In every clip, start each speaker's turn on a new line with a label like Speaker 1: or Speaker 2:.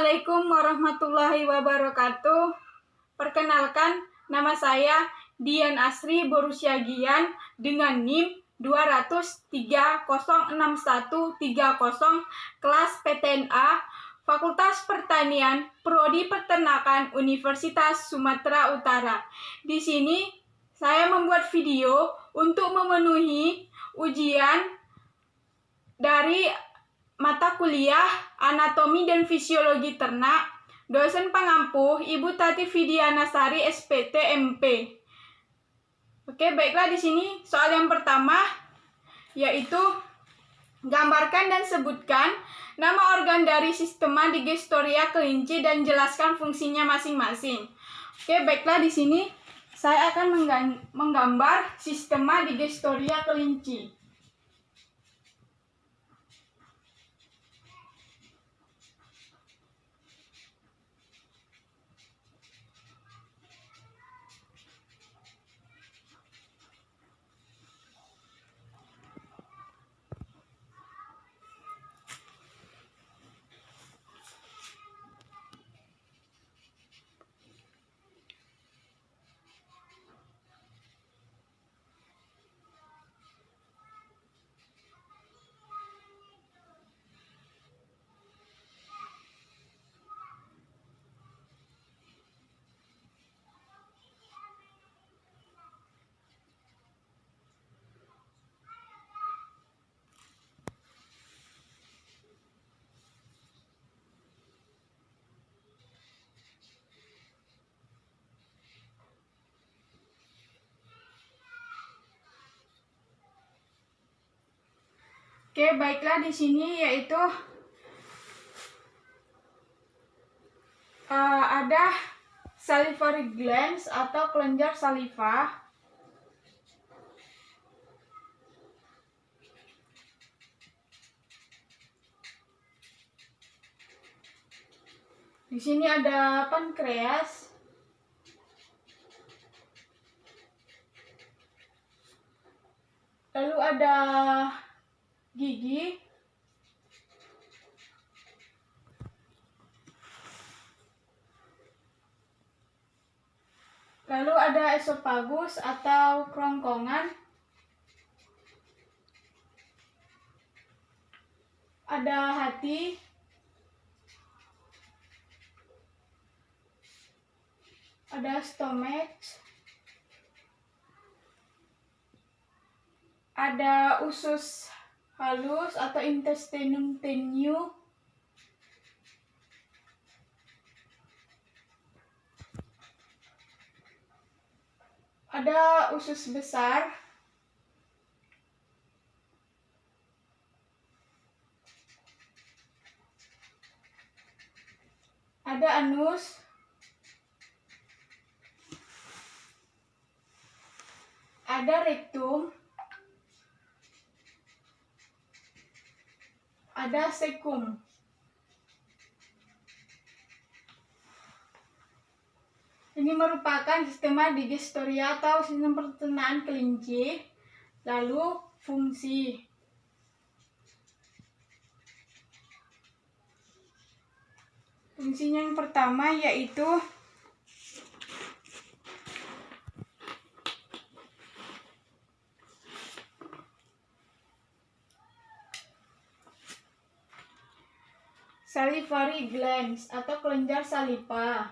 Speaker 1: Assalamualaikum warahmatullahi wabarakatuh. Perkenalkan, nama saya Dian Asri Borusyagian dengan NIM 203-06130 kelas PTNA Fakultas Pertanian Prodi Peternakan Universitas Sumatera Utara. Di sini saya membuat video untuk memenuhi ujian dari mata kuliah Anatomi dan Fisiologi Ternak, dosen pengampu Ibu Tati Fidianasari SPT MP. Oke, baiklah, di sini soal yang pertama yaitu gambarkan dan sebutkan nama organ dari sistema Digestoria kelinci dan jelaskan fungsinya masing-masing. Oke, baiklah, di sini saya akan menggambar sistema Digestoria kelinci. Oke, baiklah, di sini yaitu ada salivary glands atau kelenjar saliva. Di sini ada pankreas. Lalu ada gigi. Lalu ada esofagus atau kerongkongan. Ada hati. Ada stomach. Ada usus halus atau intestinum tenue. Ada usus besar. Ada anus. Ada rektum. Ada cecum. Ini merupakan sistema Digestoria atau sistem pencernaan kelinci. Lalu fungsi. Fungsinya yang pertama yaitu salivary glands atau kelenjar saliva.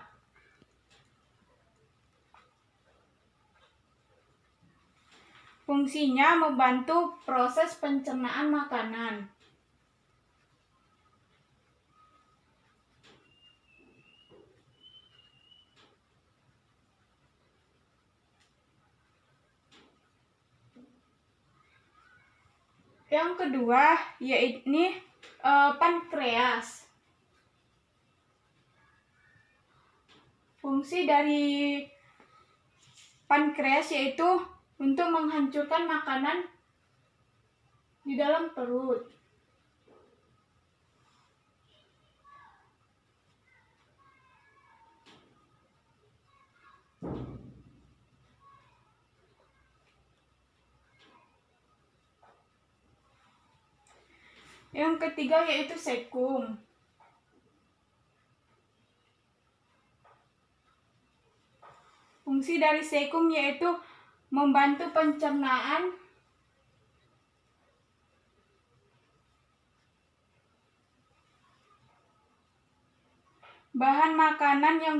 Speaker 1: Fungsinya membantu proses pencernaan makanan. Yang kedua yaitu pankreas. Fungsi dari pankreas yaitu untuk menghancurkan makanan di dalam perut. Yang ketiga yaitu cecum. Fungsi dari sekum yaitu membantu pencernaan, bahan makanan yang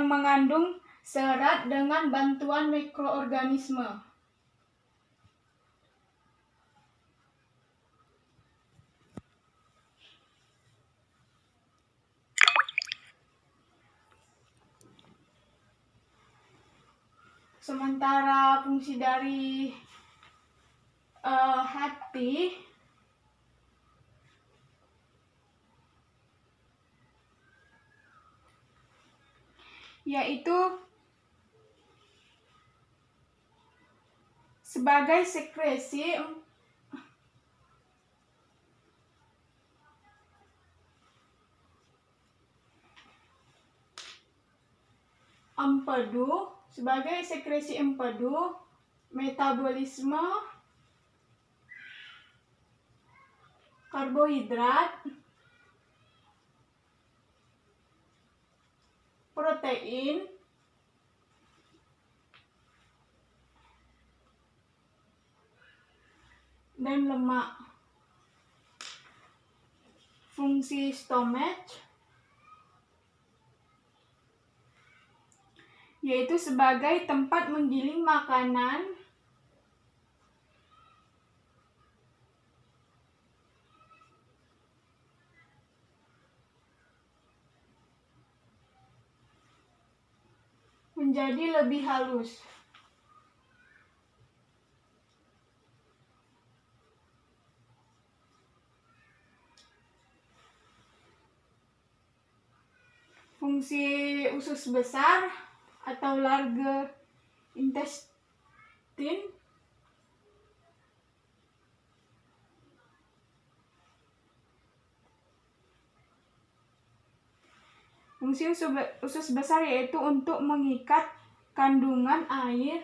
Speaker 1: mengandung serat dengan bantuan mikroorganisme. Sementara fungsi dari hati yaitu sebagai sekresi empedu, metabolisme karbohidrat, protein, dan lemak. Fungsi stomach yaitu sebagai tempat menggiling makanan, menjadi lebih halus. Fungsi usus besar atau large intestine Fungsi usus besar yaitu untuk mengikat kandungan air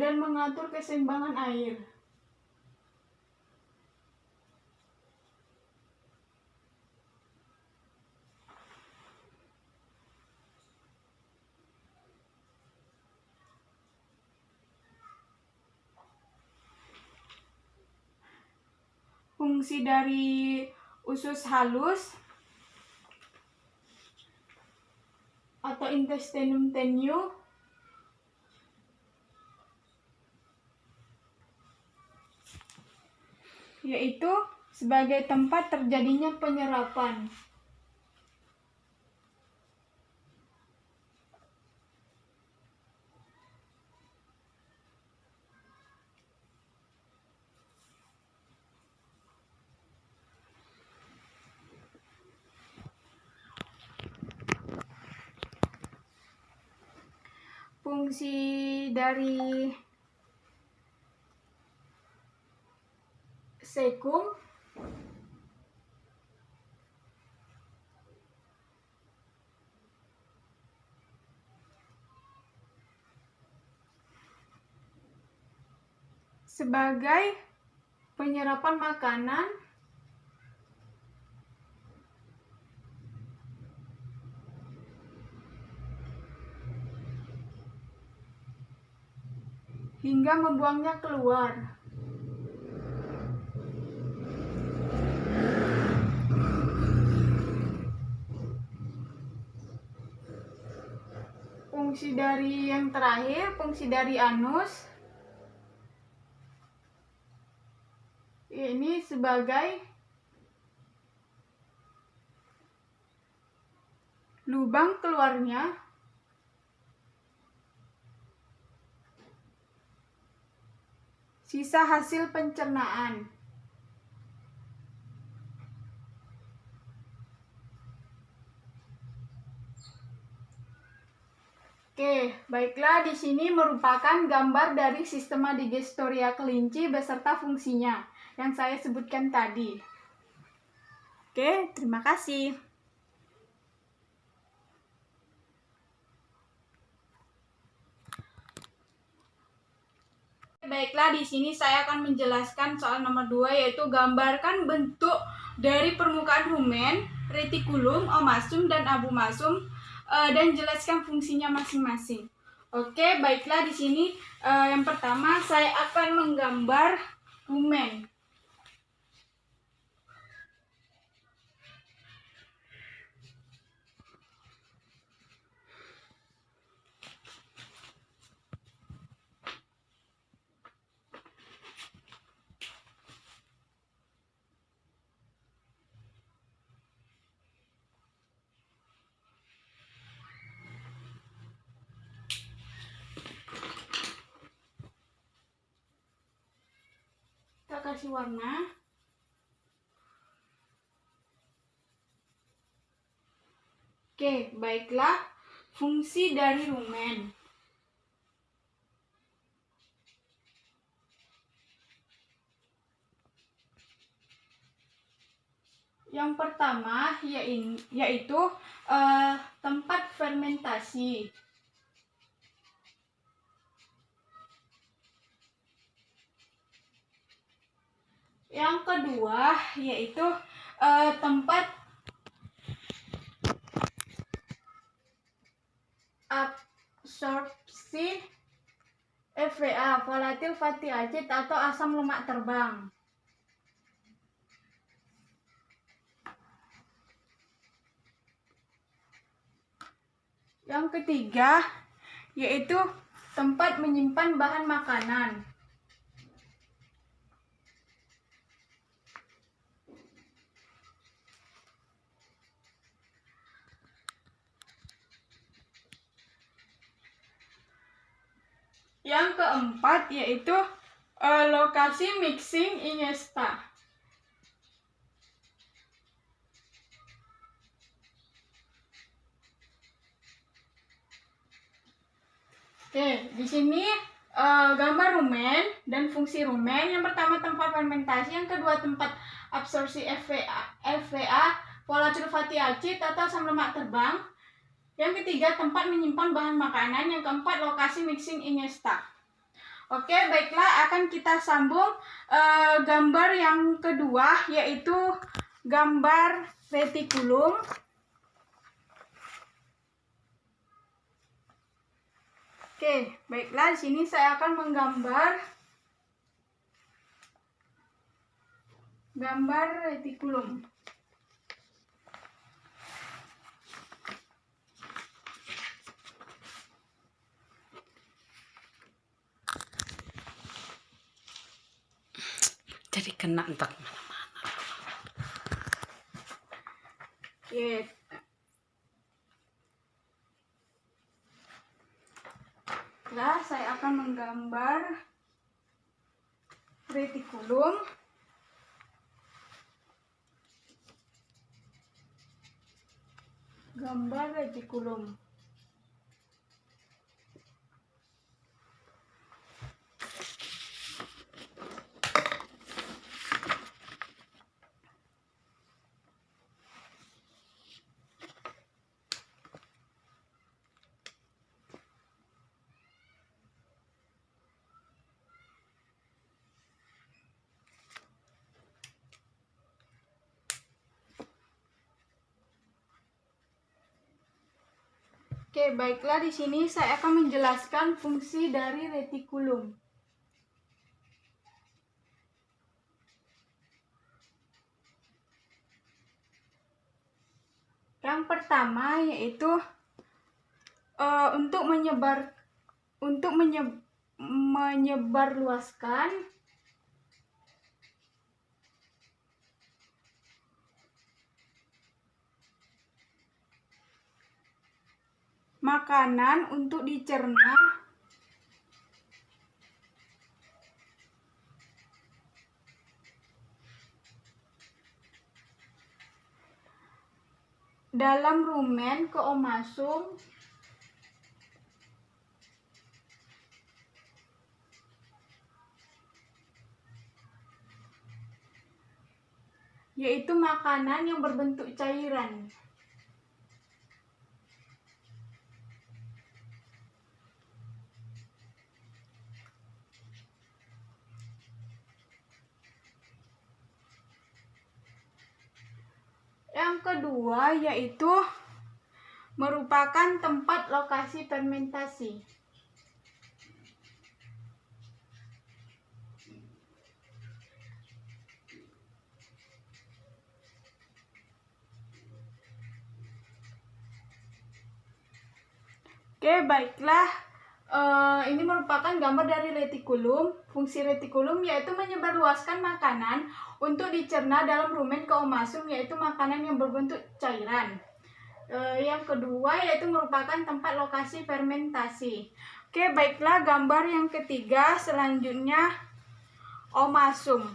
Speaker 1: dan mengatur keseimbangan air. Fungsi dari usus halus atau intestinum tenue yaitu sebagai tempat terjadinya penyerapan. Fungsi dari sekum sebagai penyerapan makanan hingga membuangnya keluar. Fungsi dari yang terakhir, fungsi dari anus ini sebagai lubang keluarnya sisa hasil pencernaan. Oke, baiklah, di sini merupakan gambar dari sistema digestoria kelinci beserta fungsinya yang saya sebutkan tadi. Oke, terima kasih. Baiklah, di sini saya akan menjelaskan soal nomor 2, yaitu gambarkan bentuk dari permukaan rumen, retikulum, omasum, dan abomasum, dan jelaskan fungsinya masing-masing. Oke, baiklah, di sini yang pertama saya akan menggambar rumen. Kita kasih warna. Oke, baiklah, fungsi dari rumen. Yang pertama yaitu tempat fermentasi. Yang kedua yaitu tempat absorpsi EVA, volatile fatty acid atau asam lemak terbang. Yang ketiga yaitu tempat menyimpan bahan makanan. Yang keempat yaitu lokasi mixing ingesta. Oke, di sini gambar rumen dan fungsi rumen. Yang pertama tempat fermentasi, yang kedua tempat absorpsi EVA, volatile fatty acid atau asam lemak terbang. Yang ketiga tempat menyimpan bahan makanan. Yang keempat lokasi mixing ingesta. Oke, baiklah, akan kita sambung gambar yang kedua yaitu gambar retikulum. Oke, baiklah, di sini saya akan menggambar gambar retikulum.
Speaker 2: Jadi kena entar mana-mana.
Speaker 1: Oke. Nah, saya akan menggambar retikulum. Gambar retikulum. Oke, baiklah, di sini saya akan menjelaskan fungsi dari retikulum. Yang pertama yaitu untuk menyebarluaskan makanan untuk dicerna dalam rumen ke omasum yaitu makanan yang berbentuk cairan. Yang kedua yaitu merupakan tempat lokasi fermentasi. Oke, baiklah. Ini merupakan gambar dari retikulum. Fungsi retikulum yaitu menyebarluaskan makanan untuk dicerna dalam rumen ke omasum, yaitu makanan yang berbentuk cairan. Yang kedua yaitu merupakan tempat lokasi fermentasi. Oke, baiklah, gambar yang ketiga selanjutnya omasum.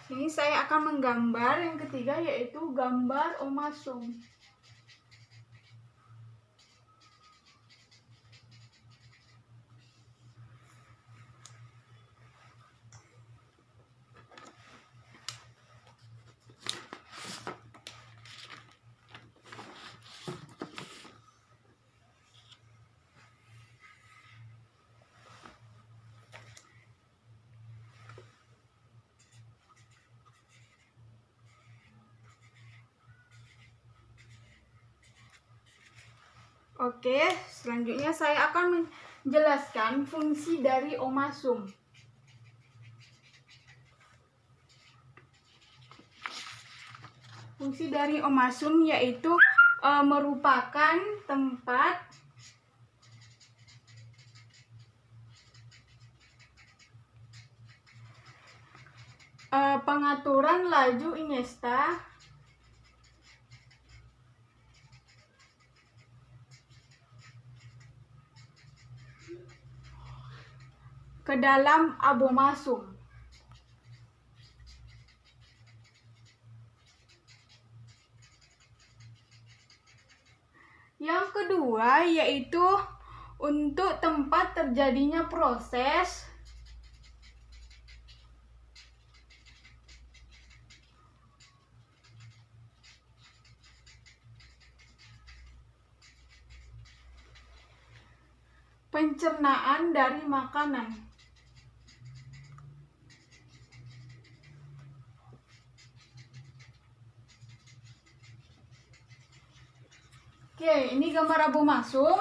Speaker 1: Ini saya akan menggambar yang ketiga yaitu gambar omasum. Oke, selanjutnya saya akan menjelaskan fungsi dari omasum. Fungsi dari omasum yaitu merupakan tempat pengaturan laju iniesta ke dalam abomasum. Yang kedua yaitu untuk tempat terjadinya proses pencernaan dari makanan. Oke, ini gambar abomasum.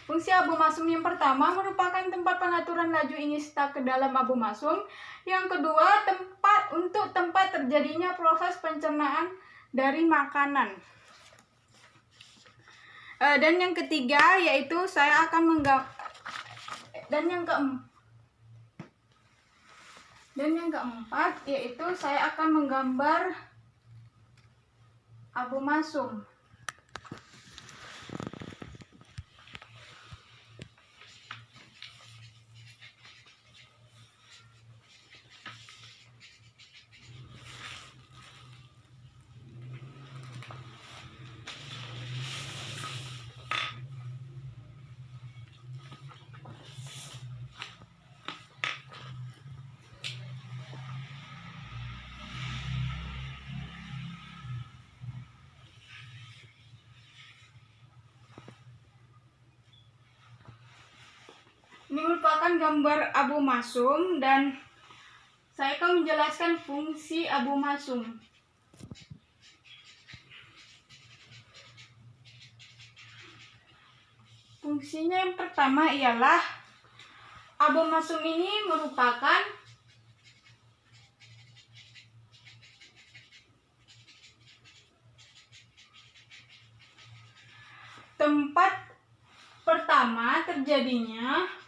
Speaker 1: Fungsi abomasum yang pertama merupakan tempat pengaturan laju iniesta ke dalam abomasum. Yang kedua, tempat terjadinya proses pencernaan dari makanan. Dan yang ketiga yaitu saya akan yang keempat yaitu saya akan menggambar abomasum. Ini merupakan gambar abomasum dan saya akan menjelaskan fungsi abomasum. Fungsinya yang pertama ialah abomasum ini merupakan tempat pertama terjadinya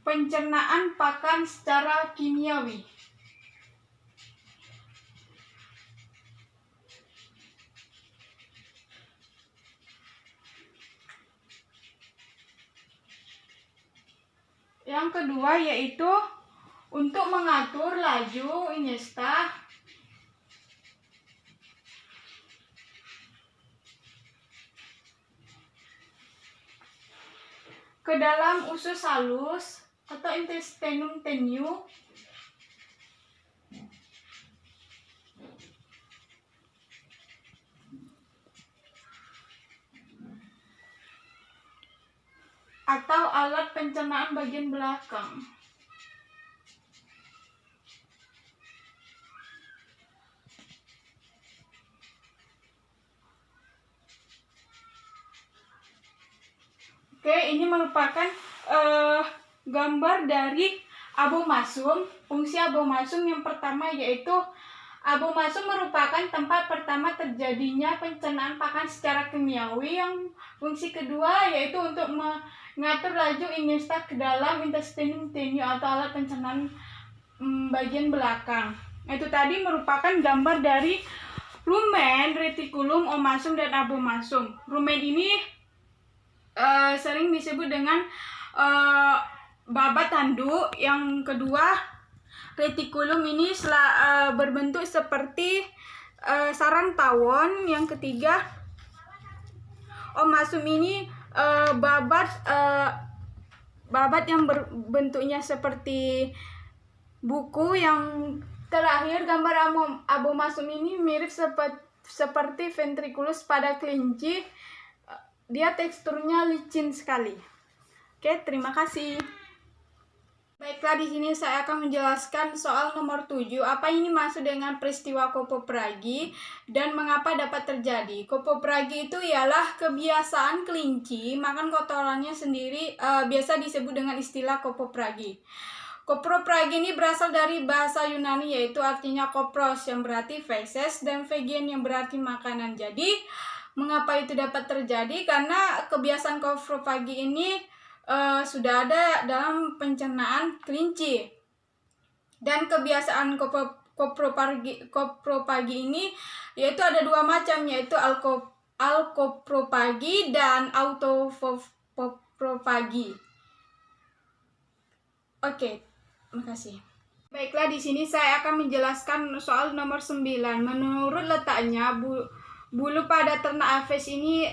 Speaker 1: pencernaan pakan secara kimiawi. Yang kedua yaitu untuk mengatur laju Iniesta ke dalam usus halus atau intestinum tenue atau alat pencernaan bagian belakang. Oke, ini merupakan gambar dari abomasum. Fungsi abomasum yang pertama yaitu abomasum merupakan tempat pertama terjadinya pencernaan pakan secara kimiawi. Yang fungsi kedua yaitu untuk mengatur laju Iniesta ke dalam intestinum tenue atau alat pencernaan bagian belakang. Itu tadi merupakan gambar dari rumen, retikulum, omasum, dan abomasum. Rumen ini sering disebut dengan babat tanduk. Yang kedua, retikulum ini berbentuk seperti sarang tawon. Yang ketiga, omasum ini babat yang berbentuknya seperti buku. Yang terakhir, gambar abomasum ini mirip seperti ventriculus pada kelinci. Dia teksturnya licin sekali. Oke, terima kasih. Baiklah, di sini saya akan menjelaskan soal nomor 7. Apa ini maksud dengan peristiwa kopopragi dan mengapa dapat terjadi? Kopopragi itu ialah kebiasaan kelinci makan kotorannya sendiri, biasa disebut dengan istilah kopopragi. Kopopragi ini berasal dari bahasa Yunani, yaitu artinya kopros yang berarti feces dan vegan yang berarti makanan. Jadi mengapa itu dapat terjadi? Karena kebiasaan kopopragi ini sudah ada dalam pencernaan kelinci. Dan kebiasaan kopropagi ini yaitu ada dua macam, yaitu alkopropagi dan autopropagi. Oke, makasih. Baiklah, di sini saya akan menjelaskan soal nomor 9. Menurut letaknya, bulu pada ternak Aves ini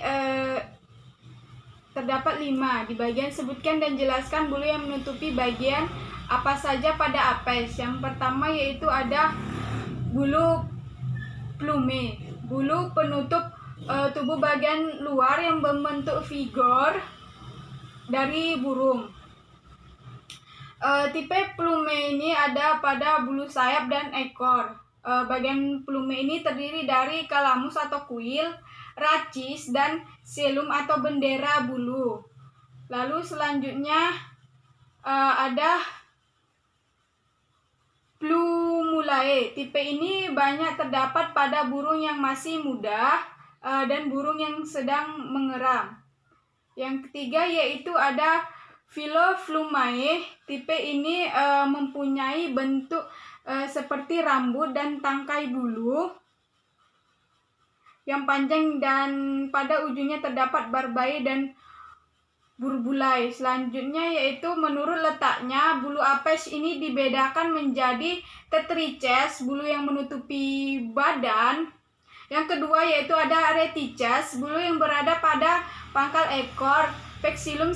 Speaker 1: terdapat 5. Di bagian sebutkan dan jelaskan bulu yang menutupi bagian apa saja pada Apes. Yang pertama yaitu ada bulu plume, bulu penutup tubuh bagian luar yang membentuk figure dari burung. Tipe plume ini ada pada bulu sayap dan ekor. Bagian plume ini terdiri dari kalamus atau kuil, racis, dan selum atau bendera bulu. Lalu selanjutnya ada plumulae. Tipe ini banyak terdapat pada burung yang masih muda dan burung yang sedang mengeram. Yang ketiga yaitu ada Philoplumae. Tipe ini mempunyai bentuk seperti rambut dan tangkai bulu yang panjang dan pada ujungnya terdapat barbae dan burbulae. Selanjutnya yaitu menurut letaknya bulu Apes ini dibedakan menjadi tetrices, bulu yang menutupi badan. Yang kedua yaitu ada retices, bulu yang berada pada pangkal ekor, pexillum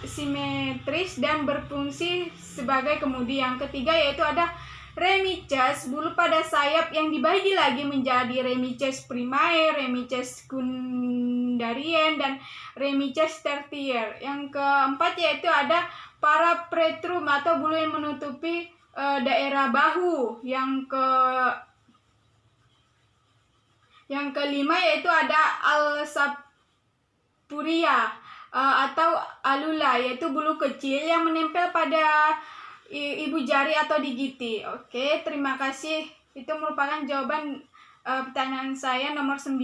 Speaker 1: simetris dan berfungsi sebagai kemudi. Yang ketiga yaitu ada remices, bulu pada sayap yang dibagi lagi menjadi remices primae, remices secundarian, dan remices tertier. Yang keempat yaitu ada parapretrum atau bulu yang menutupi daerah bahu. Yang kelima yaitu ada alsapuria atau alula, yaitu bulu kecil yang menempel pada ibu jari atau digiti. Oke, terima kasih. Itu merupakan jawaban pertanyaan saya nomor 9.